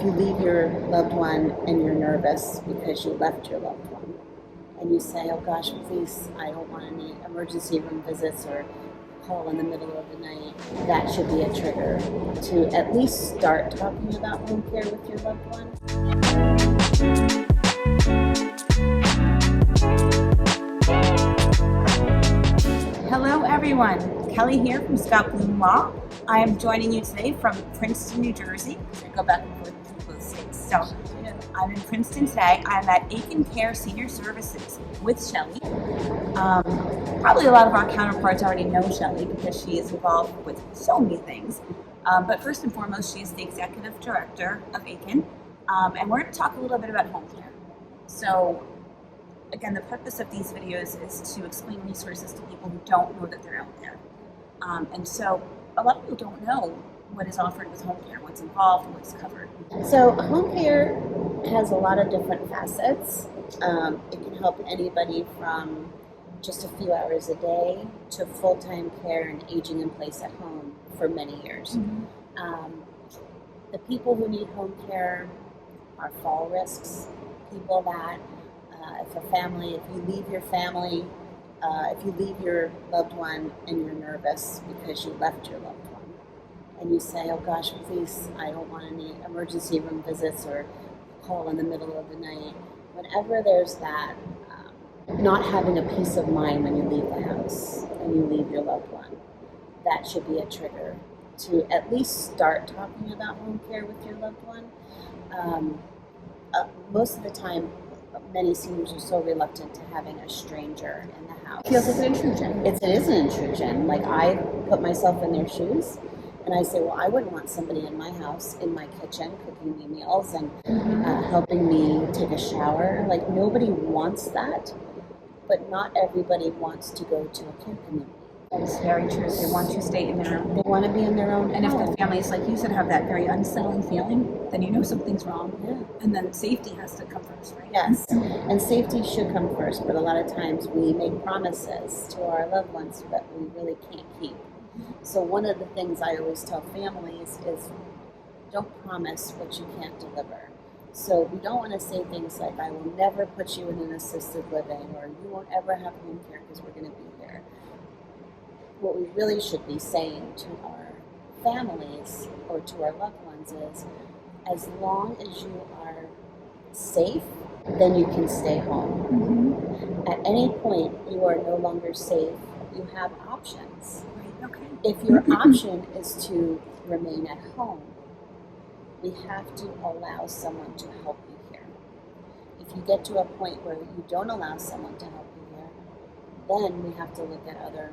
if you leave your loved one and you're nervous because you left your loved one, and you say, oh gosh, please, I don't want any emergency room visits or call in the middle of the night, that should be a trigger to at least start talking about home care with your loved one. Hello everyone, Kelly here from 𝐂𝐲𝐭 𝐒𝐡𝐞𝐥𝐢. I am joining you today from Princeton, New Jersey. I go back and forth to both states. So I'm in Princeton today. I'm at Akin Senior Services with Sheli. Probably a lot of our counterparts already know Sheli because she is involved with so many things. But first and foremost, she is the Executive Director of Akin. And we're going to talk a little bit about home care. So again, the purpose of these videos is to explain resources to people who don't know that they're out there. And so a lot of people don't know what is offered with home care, what's involved, and what's covered. So home care has a lot of different facets. It can help anybody from just a few hours a day to full-time care and aging in place at home for many years. Mm-hmm. The people who need home care are fall risks, people that if you leave your family, if you leave your loved one and you're nervous because you left your loved one, and you say, oh gosh, please, I don't want any emergency room visits or call in the middle of the night. Whenever there's that, not having a peace of mind when you leave the house and you leave your loved one, that should be a trigger to at least start talking about home care with your loved one. Most of the time, many seniors are so reluctant to having a stranger in the house. It feels like an intrusion. It is an intrusion. Like, I put myself in their shoes and I say, well, I wouldn't want somebody in my house, in my kitchen, cooking me meals and helping me take a shower. Like, nobody wants that, but not everybody wants to go to a care community. That is very true. They want to stay in their own. They want to be in their own And home. if the families, like you said, have that very unsettling feeling, then you know something's wrong. Yeah. And then safety has to come first, right? Yes, and safety should come first, but a lot of times we make promises to our loved ones that we really can't keep. So one of the things I always tell families is don't promise what you can't deliver. So we don't want to say things like, I will never put you in an assisted living, or you won't ever have home care because we're going to be here. What we really should be saying to our families or to our loved ones is, as long as you are safe, then you can stay home. Mm-hmm. At any point you are no longer safe, you have options. Right. Okay. If your option is to remain at home, we have to allow someone to help you here. If you get to a point where you don't allow someone to help you here, then we have to look at other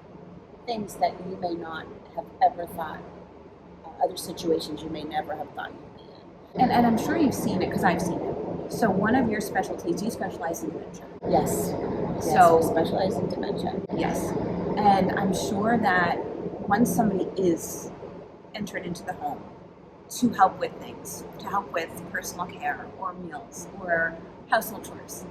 things that you may not have ever thought, other situations you may never have thought you'd be in. And I'm sure you've seen it because I've seen it. So one of your specialties, you specialize in dementia. Yes. So we specialize in dementia. Yes. And I'm sure that once somebody is entered into the home to help with things, to help with personal care or meals or household chores,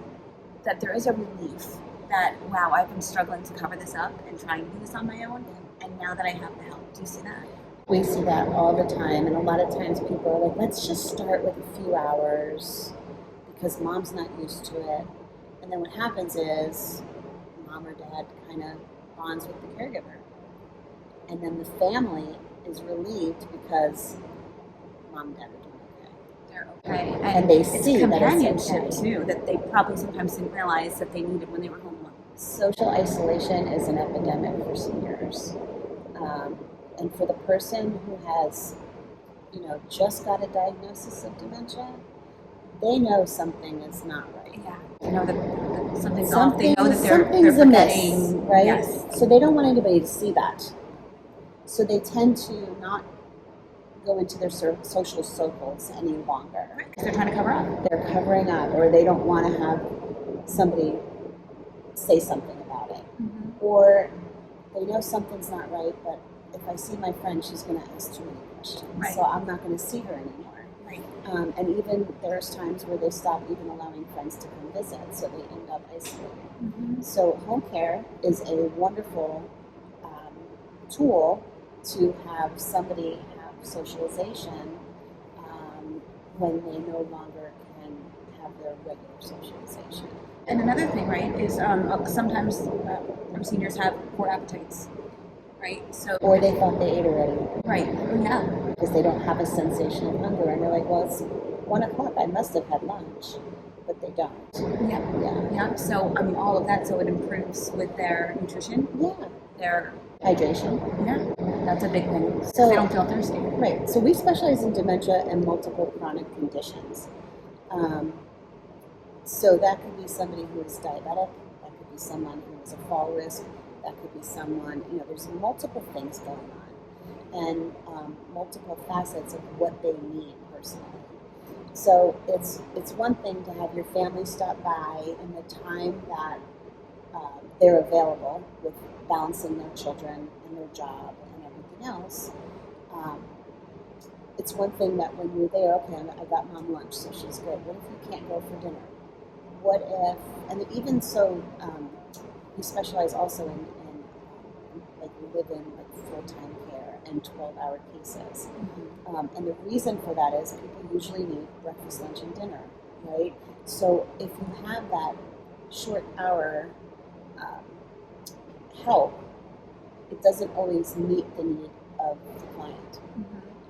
that there is a relief that, wow, I've been struggling to cover this up and trying to do this on my own, and now that I have the help. Do you see that? We see that all the time, and a lot of times people are like, let's just start with a few hours because mom's not used to it. And then what happens is mom or dad kind of bonds with the caregiver. And then the family is relieved because mom and dad are doing okay. They're okay. And they it's see that it's companionship okay. too, that they probably sometimes didn't realize that they needed when they were home alone. Social isolation is an epidemic for seniors. And for the person who has, just got a diagnosis of dementia, they know something is not right. Yeah, they know that something's off. They know that something's they're amiss, right? Yes. So they don't want anybody to see that. So they tend to not go into their social circles any longer. Right, because they're trying to cover up. They're covering up, or they don't want to have somebody say something about it. Mm-hmm. Or they know something's not right, but if I see my friend, she's going to ask too many questions. Right. So I'm not going to see her anymore. Right. And even there's times where they stop even allowing friends to come visit, so they end up isolated. Mm-hmm. So home care is a wonderful tool to have somebody have socialization when they no longer can have their regular socialization. And another thing, right, is sometimes our seniors have poor appetites, right? So Or they thought they ate already. right, yeah, Because they don't have a sensation of hunger, and they're like, well, it's 1 o'clock, I must have had lunch, but they don't. yeah. So I mean, all of that, so it improves with their nutrition, Yeah. their Hydration. that's a big thing. So- They don't feel thirsty. Right. So we specialize in dementia and multiple chronic conditions. So that could be somebody who is diabetic. That could be someone who is a fall risk. That could be someone, there's multiple things going on, and multiple facets of what they need personally. So it's one thing to have your family stop by in the time that they're available with balancing their children and their job and everything else. It's one thing that when you're there, okay, I got mom lunch, so she's good. What if you can't go for dinner? What if, and even so, we specialize also in like we live in like full-time care and 12-hour cases. And the reason for that is people usually need breakfast, lunch, and dinner, right? So if you have that short hour help, it doesn't always meet the need of the client.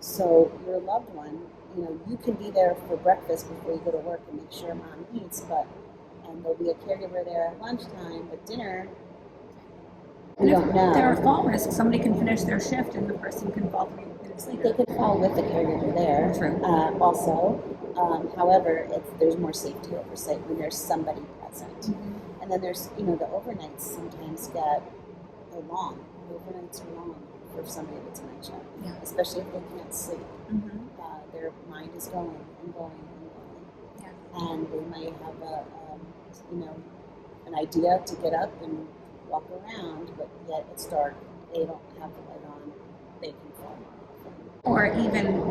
So your loved one, you can be there for breakfast before you go to work and make sure mom eats, and there'll be a caregiver there at lunchtime, but dinner, we don't know. If they're a fall risk, somebody can finish their shift and the person can fall 3 minutes later. They can fall with the caregiver there. True. Also, however, there's more safety oversight when there's somebody present. And then there's, the overnights sometimes they're long. The overnights are long for somebody with dementia, especially if they can't sleep. Their mind is going and going and going. And they might have an idea to get up and walk around, but yet it's dark. They don't have the light on. They can fall. Or even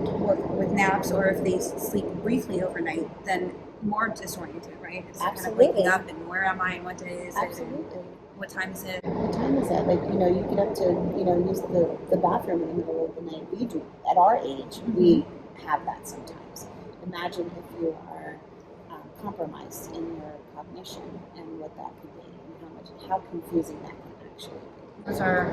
with naps, or if they sleep briefly overnight, then more disoriented, right? It's kind of waking up and where am I and what day is it? And what time is it? What time is it? Like, you get up to, use the bathroom in the middle of the night. We do, at our age, we have that sometimes. Imagine if you are compromised in your cognition and what that could be and how confusing that can actually be. Those are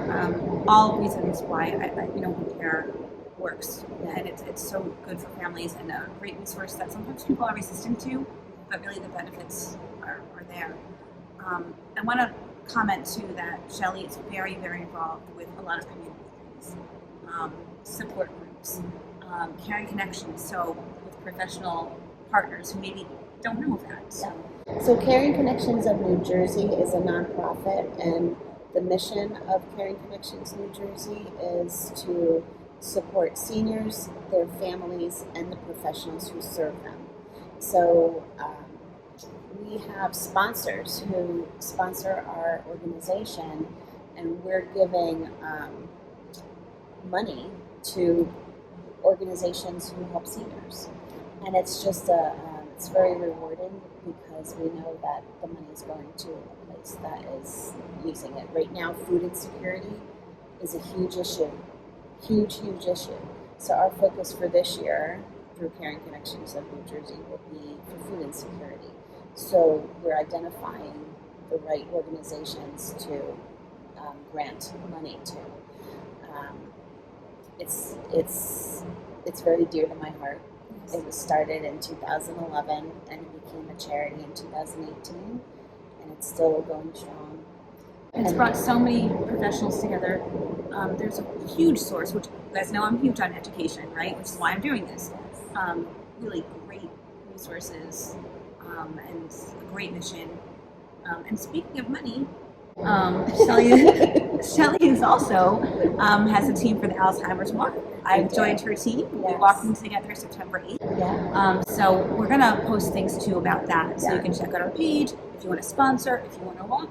all reasons why home care works, and it's so good for families and a great resource that sometimes people are resistant to, but really the benefits are there. I want to comment too that Sheli is very, very involved with a lot of community things, support groups, caring connections, so with professional partners who maybe don't know of that. So Caring Connections of New Jersey is a nonprofit, and the mission of Caring Connections New Jersey is to support seniors, their families, and the professionals who serve them. So we have sponsors who sponsor our organization, and we're giving money to organizations who help seniors. And it's just it's very rewarding because we know that the money is going to a place that is using it. Right now, food insecurity is a huge issue. Huge issue. So our focus for this year through Caring Connections of New Jersey will be for food insecurity. So we're identifying the right organizations to grant money to. It's very dear to my heart. It was started in 2011 and it became a charity in 2018, and it's still going strong. It's brought so many professionals together. There's a huge source, which you guys know I'm huge on education, right? Which is why I'm doing this. Really great resources and a great mission. And speaking of money, Sheli is also has a team for the Alzheimer's Walk. I've joined her team. We're walking together September 8th. So we're going to post things too about that. So you can check out our page if you want to sponsor, if you want to walk.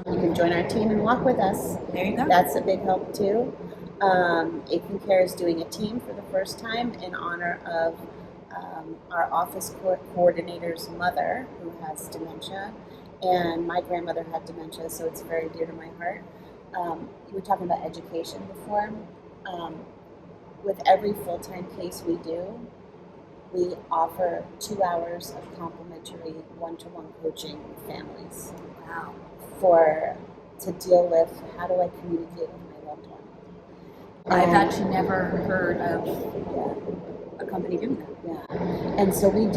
You can join our team and walk with us. There you go. That's a big help too. Akin Care is doing a team for the first time in honor of our office coordinator's mother who has dementia. And my grandmother had dementia, so it's very dear to my heart. You were talking about education before. With every full-time case we do, we offer 2 hours of complimentary one-to-one coaching with families Wow. to deal with how do I communicate with my loved one. I've And- actually never heard of Yeah. a company doing that. Yeah, and so we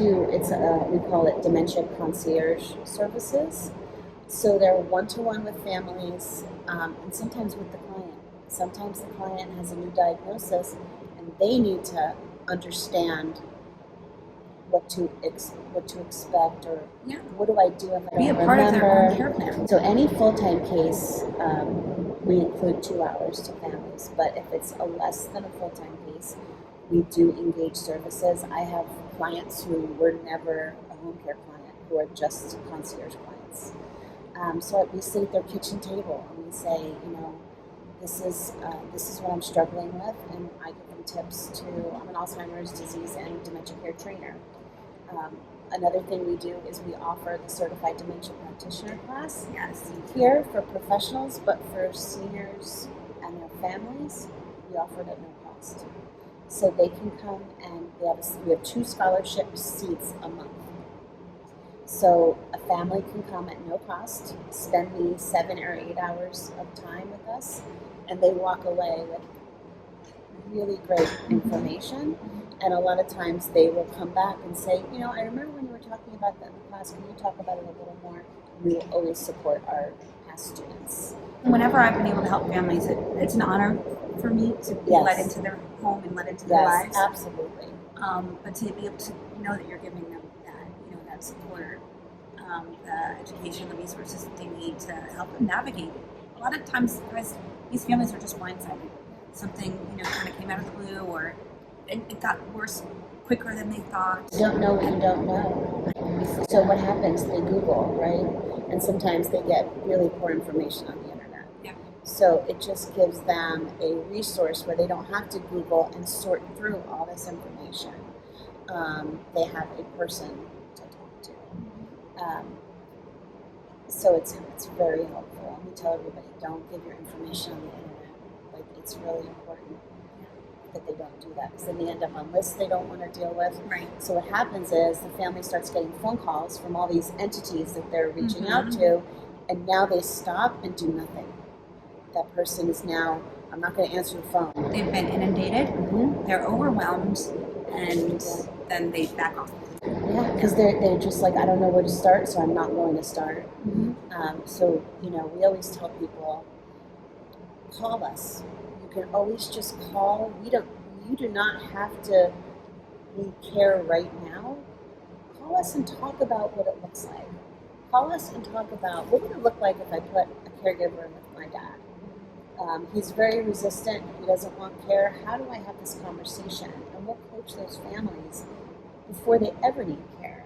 call it Dementia Concierge Services. So they're one-to-one with families, and sometimes with the client. Sometimes the client has a new diagnosis, and they need to understand what to expect, or Yeah. what do I do if I Be a don't part of their remember. own care plan. So any full-time case, we include 2 hours to families, but if it's a less than a full-time case, we do engage services. I have clients who were never a home care client, who are just concierge clients. So we sit at their kitchen table and we say, this is what I'm struggling with, and I give them tips to. I'm an Alzheimer's disease and dementia care trainer. Another thing we do is we offer the certified dementia practitioner class. Yes. Here for professionals, but for seniors and their families, we offer it at no cost. So they can come, and we have 2 scholarship seats a month. So a family can come at no cost, spend the 7 or 8 hours of time with us, and they walk away with really great information. And a lot of times they will come back and say, I remember when you were talking about that in the class, can you talk about it a little more? We will always support our past students. Whenever I've been able to help families, it's an honor for me to be Yes. let into their home and let into their Yes, lives. absolutely. But to be able to know that you're giving them that support, the education, the resources that they need to help them navigate. A lot of times, guys, these families are just blindsided. Something, kind of came out of the blue, or it got worse quicker than they thought. You don't know what you don't know. So what happens? They Google, right? And sometimes they get really poor information on the internet. Yeah. So it just gives them a resource where they don't have to Google and sort through all this information. They have a person to talk to. So it's very helpful. And we tell everybody, don't give your information on the internet. Like, it's really important that they don't do that, because then they end up on lists they don't want to deal with. Right. So what happens is the family starts getting phone calls from all these entities that they're reaching out to, and now they stop and do nothing. That person is now, I'm not going to answer the phone. They've been inundated. Mm-hmm. They're overwhelmed, and then they back off. Yeah, because they're just like, I don't know where to start, so I'm not going to start. So we always tell people, call us. You can always just call. You do not have to need care right now. Call us and talk about what it looks like. Call us and talk about what would it look like if I put a caregiver with my dad. He's very resistant. He doesn't want care. How do I have this conversation? And we'll coach those families before they ever need care.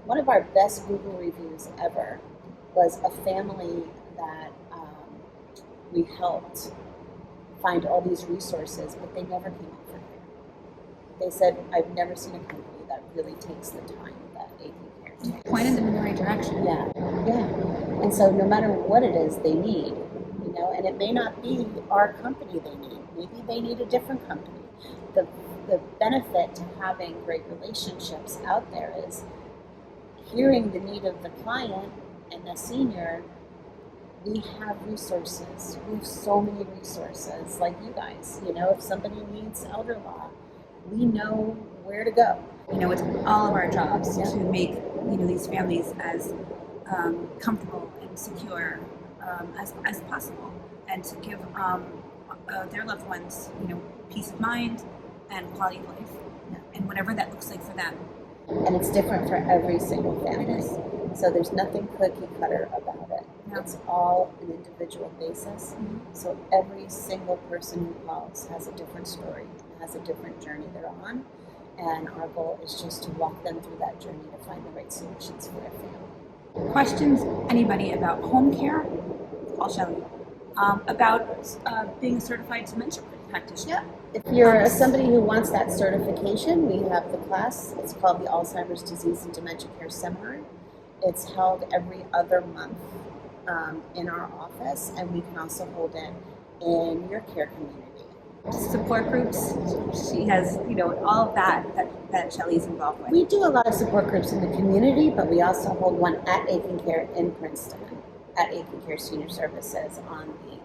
One of our best Google reviews ever was a family that we helped find all these resources, but they never came up for care. They said, I've never seen a company that really takes the time that Akin Care takes. Pointed them in the right direction. Yeah. And so no matter what it is they need, and it may not be our company they need. Maybe they need a different company. The benefit to having great relationships out there is hearing the need of the client and the senior. We have resources. We have so many resources, like you guys. If somebody needs elder law, we know where to go. It's all of our jobs to make these families as comfortable and secure as possible, and to give their loved ones peace of mind and quality of life, and whatever that looks like for them. And it's different for every single family. It is. So there's nothing cookie cutter about it. No. It's all an individual basis. So every single person who calls has a different story, has a different journey they're on. And our goal is just to walk them through that journey to find the right solutions for their family. Questions, anybody about home care? Call Sheli. About being a certified dementia practitioner. If you're somebody who wants that certification, we have the class. It's called the Alzheimer's Disease and Dementia Care Seminar. It's held every other month in our office, and we can also hold it in your care community. support groups. She has, all of that Shelley's involved with. We do a lot of support groups in the community, but we also hold one at Akin Care in Princeton, at Akin Senior Services on the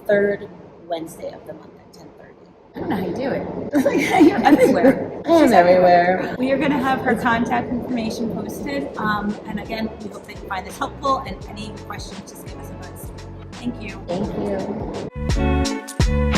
third Wednesday of the month at 10:30. I don't know how you do it. It's like you're everywhere. I am everywhere. We are going to have her contact information posted. And again, we hope that you find this helpful. And any questions, just give us a buzz. Thank you. Thank you.